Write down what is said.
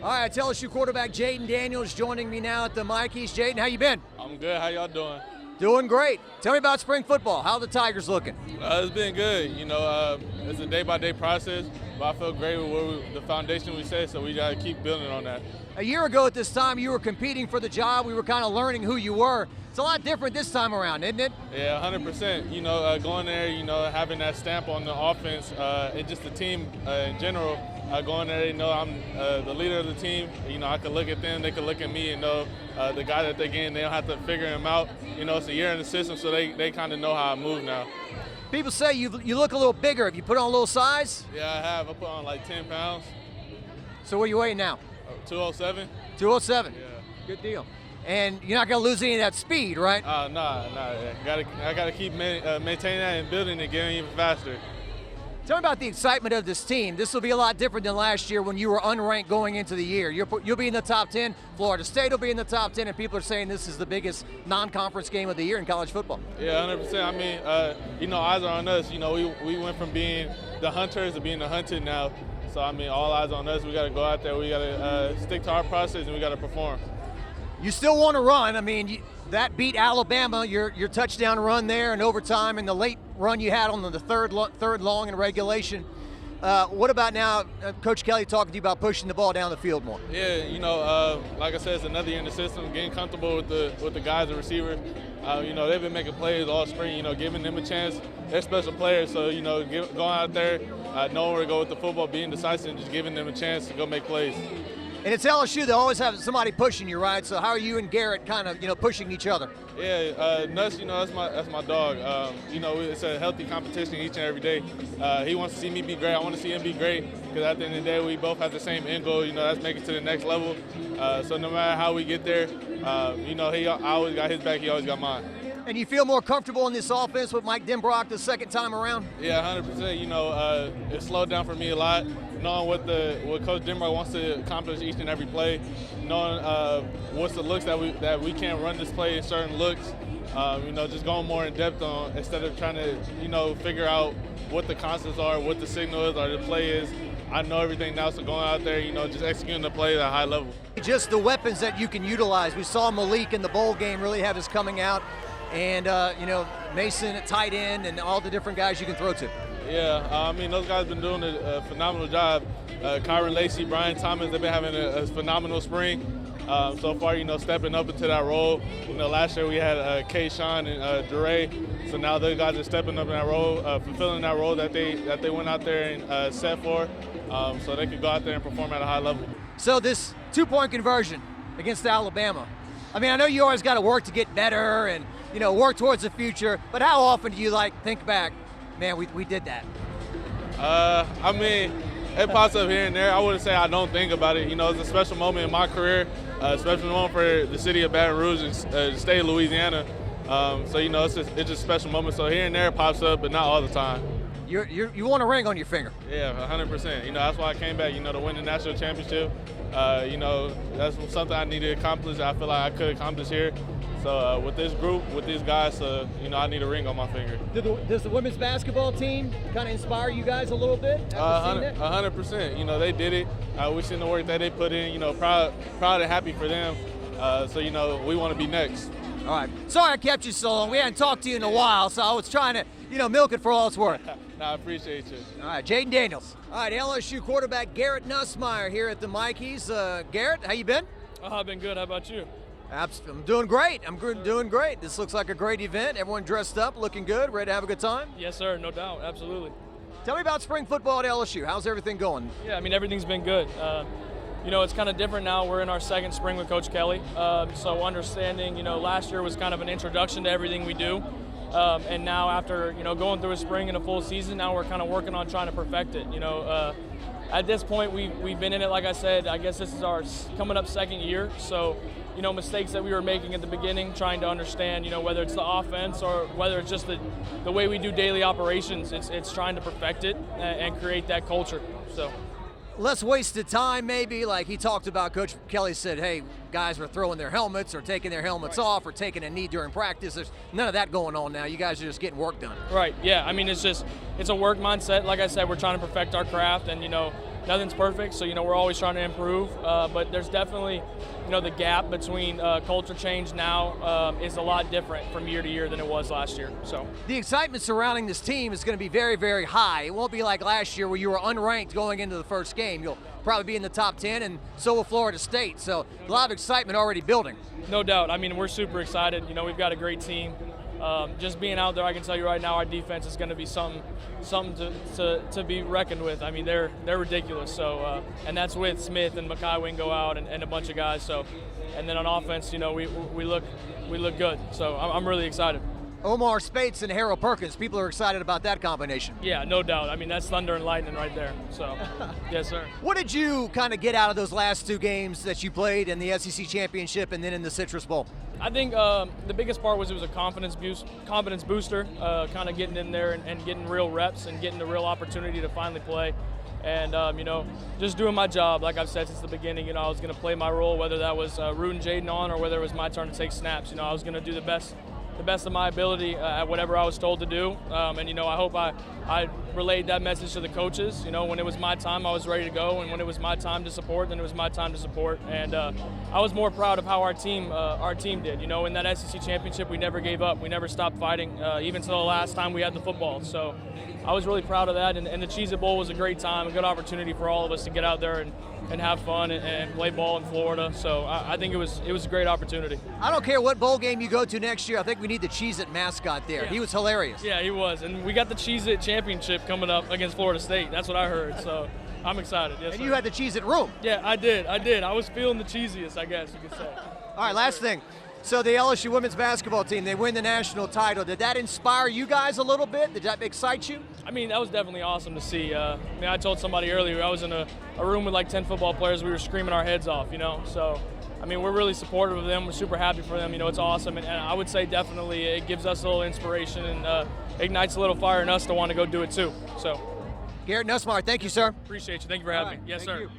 All right, LSU quarterback Jayden Daniels joining me now at the Mikey's. Jayden, how you been? I'm good. How y'all doing? Doing great. Tell me about spring football. How are the Tigers looking? It's been good. It's a day-by-day process, but I feel great with the foundation we set, so we got to keep building on that. A year ago at this time, you were competing for the job. We were kind of learning who you were. It's a lot different this time around, isn't it? Yeah, 100%. Going there, having that stamp on the offense, and just the team in general, going there, I'm the leader of the team. I can look at them, they can look at me and know the guy that they're getting, they don't have to figure him out. It's a year in the system, so they kind of know how I move now. People say you look a little bigger. Have you put on a little size? Yeah, I have. I put on like 10 pounds. So what are you weighing now? 207. 207? Yeah. Good deal. And you're not going to lose any of that speed, right? Nah. I gotta keep maintaining that and building it, getting even faster. Tell me about the excitement of this team. This will be a lot different than last year when you were unranked going into the year. You'll be in the top 10. Florida State will be in the top 10, and people are saying this is the biggest non-conference game of the year in college football. Yeah, 100%. I mean, eyes are on us. We went from being the hunters to being the hunted now. So, all eyes on us. We got to go out there. We got to stick to our process, and we got to perform. You still want to run. That beat Alabama, your touchdown run there in overtime and the late run you had on the third long in regulation. What about now, Coach Kelly talking to you about pushing the ball down the field more? Yeah, like I said, it's another year in the system, getting comfortable with the guys and receivers. They've been making plays all spring, giving them a chance. They're special players, so, going out there, knowing where to go with the football, being decisive, and just giving them a chance to go make plays. And it's LSU, they always have somebody pushing you, right? So how are you and Garrett kind of, pushing each other? Yeah, Nuss, that's my dog. It's a healthy competition each and every day. He wants to see me be great. I want to see him be great because at the end of the day, we both have the same end goal. That's making it to the next level. So no matter how we get there, I always got his back. He always got mine. And you feel more comfortable in this offense with Mike Denbrock the second time around? Yeah, 100%. It slowed down for me a lot, knowing what Coach Denbrock wants to accomplish each and every play, knowing what's the looks that we can't run this play in certain looks. Just going more in depth on instead of trying to figure out what the concepts are, what the signal is, or the play is. I know everything now, so going out there, just executing the play at a high level. Just the weapons that you can utilize. We saw Malik in the bowl game really have his coming out. And, Mason at tight end and all the different guys you can throw to. Yeah, those guys have been doing a phenomenal job. Kyron Lacey, Brian Thomas, they've been having a phenomenal spring. So far, stepping up into that role. Last year we had K-Sean and DeRay. So now those guys are stepping up in that role, fulfilling that role that they went out there and set for, so they could go out there and perform at a high level. So this two-point conversion against Alabama, I know you always got to work to get better and, work towards the future, but how often do you think back, man, we did that? It pops up here and there. I wouldn't say I don't think about it. It's a special moment in my career, special moment for the city of Baton Rouge and the state of Louisiana. It's just a special moment. So here and there it pops up, but not all the time. You want a ring on your finger? Yeah, 100%. That's why I came back, to win the national championship. That's something I need to accomplish. I feel like I could accomplish here. So with this group, with these guys, I need a ring on my finger. Does the women's basketball team kind of inspire you guys a little bit? 100%. They did it. We've seen the work that they put in. Proud and happy for them. We want to be next. All right. Sorry I kept you so long. We hadn't talked to you in a while, so I was trying to, milk it for all it's worth. I appreciate you. All right, Jayden Daniels. All right, LSU quarterback Garrett Nussmeier here at the Mikey's. Garrett, how you been? I've been good. How about you? I'm doing great. Doing great. This looks like a great event. Everyone dressed up, looking good, ready to have a good time? Yes, sir. No doubt. Absolutely. Tell me about spring football at LSU. How's everything going? Yeah, everything's been good. It's kind of different now. We're in our second spring with Coach Kelly. So understanding, last year was kind of an introduction to everything we do. And now after, going through a spring and a full season, now we're kind of working on trying to perfect it. At this point, we've been in it, like I said, I guess this is our coming up second year. So, mistakes that we were making at the beginning, trying to understand, whether it's the offense or whether it's just the way we do daily operations, it's trying to perfect it and create that culture. So. Less wasted time, maybe. Like he talked about, Coach Kelly said, hey, guys were throwing their helmets or taking their helmets off or taking a knee during practice. There's none of that going on now. You guys are just getting work done. Right, yeah. It's a work mindset. Like I said, we're trying to perfect our craft, and, nothing's perfect, so, we're always trying to improve, but there's definitely, the gap between culture change now is a lot different from year to year than it was last year. So the excitement surrounding this team is going to be very, very high. It won't be like last year where you were unranked going into the first game. You'll probably be in the top 10, and so will Florida State. So a lot of excitement already building. No doubt. I mean, we're super excited. We've got a great team. Just being out there, I can tell you right now, our defense is going to be something to be reckoned with. I mean, they're ridiculous. So, and that's with Smith and Mikey Wingo out and a bunch of guys. So, and then on offense, we look good. So I'm really excited. Omar Spates and Harold Perkins, people are excited about that combination. Yeah, no doubt. I mean, that's thunder and lightning right there. So, yes, sir. What did you kind of get out of those last 2 games that you played in the SEC Championship and then in the Citrus Bowl? I think the biggest part was it was a confidence booster, kind of getting in there and getting real reps and getting the real opportunity to finally play. And, just doing my job, like I've said since the beginning, I was going to play my role, whether that was rooting Jayden on or whether it was my turn to take snaps. I was going to do the best of my ability at whatever I was told to do. And, I hope I relayed that message to the coaches. When it was my time, I was ready to go. And when it was my time to support, then it was my time to support. And I was more proud of how our team did. In that SEC championship, we never gave up. We never stopped fighting, even until the last time we had the football. So I was really proud of that. And the Cheez-It Bowl was a great time, a good opportunity for all of us to get out there and have fun and play ball in Florida. So I think it was a great opportunity. I don't care what bowl game you go to next year. I think we need the Cheez-It mascot there. Yeah. He was hilarious. Yeah, he was. And we got the Cheez-It championship coming up against Florida State. That's what I heard. So I'm excited. Yes, and sir. you had the Cheez-It room. Yeah, I did. I was feeling the cheesiest, I guess you could say. All right, last thing. So the LSU women's basketball team, they win the national title. Did that inspire you guys a little bit? Did that excite you? I mean, that was definitely awesome to see. I told somebody earlier, I was in a room with like 10 football players. We were screaming our heads off, So, I mean, we're really supportive of them. We're super happy for them. It's awesome. And I would say definitely it gives us a little inspiration and ignites a little fire in us to want to go do it too. So, Garrett Nussmeier, thank you, sir. Appreciate you. Thank you for having me. Yes, sir. You.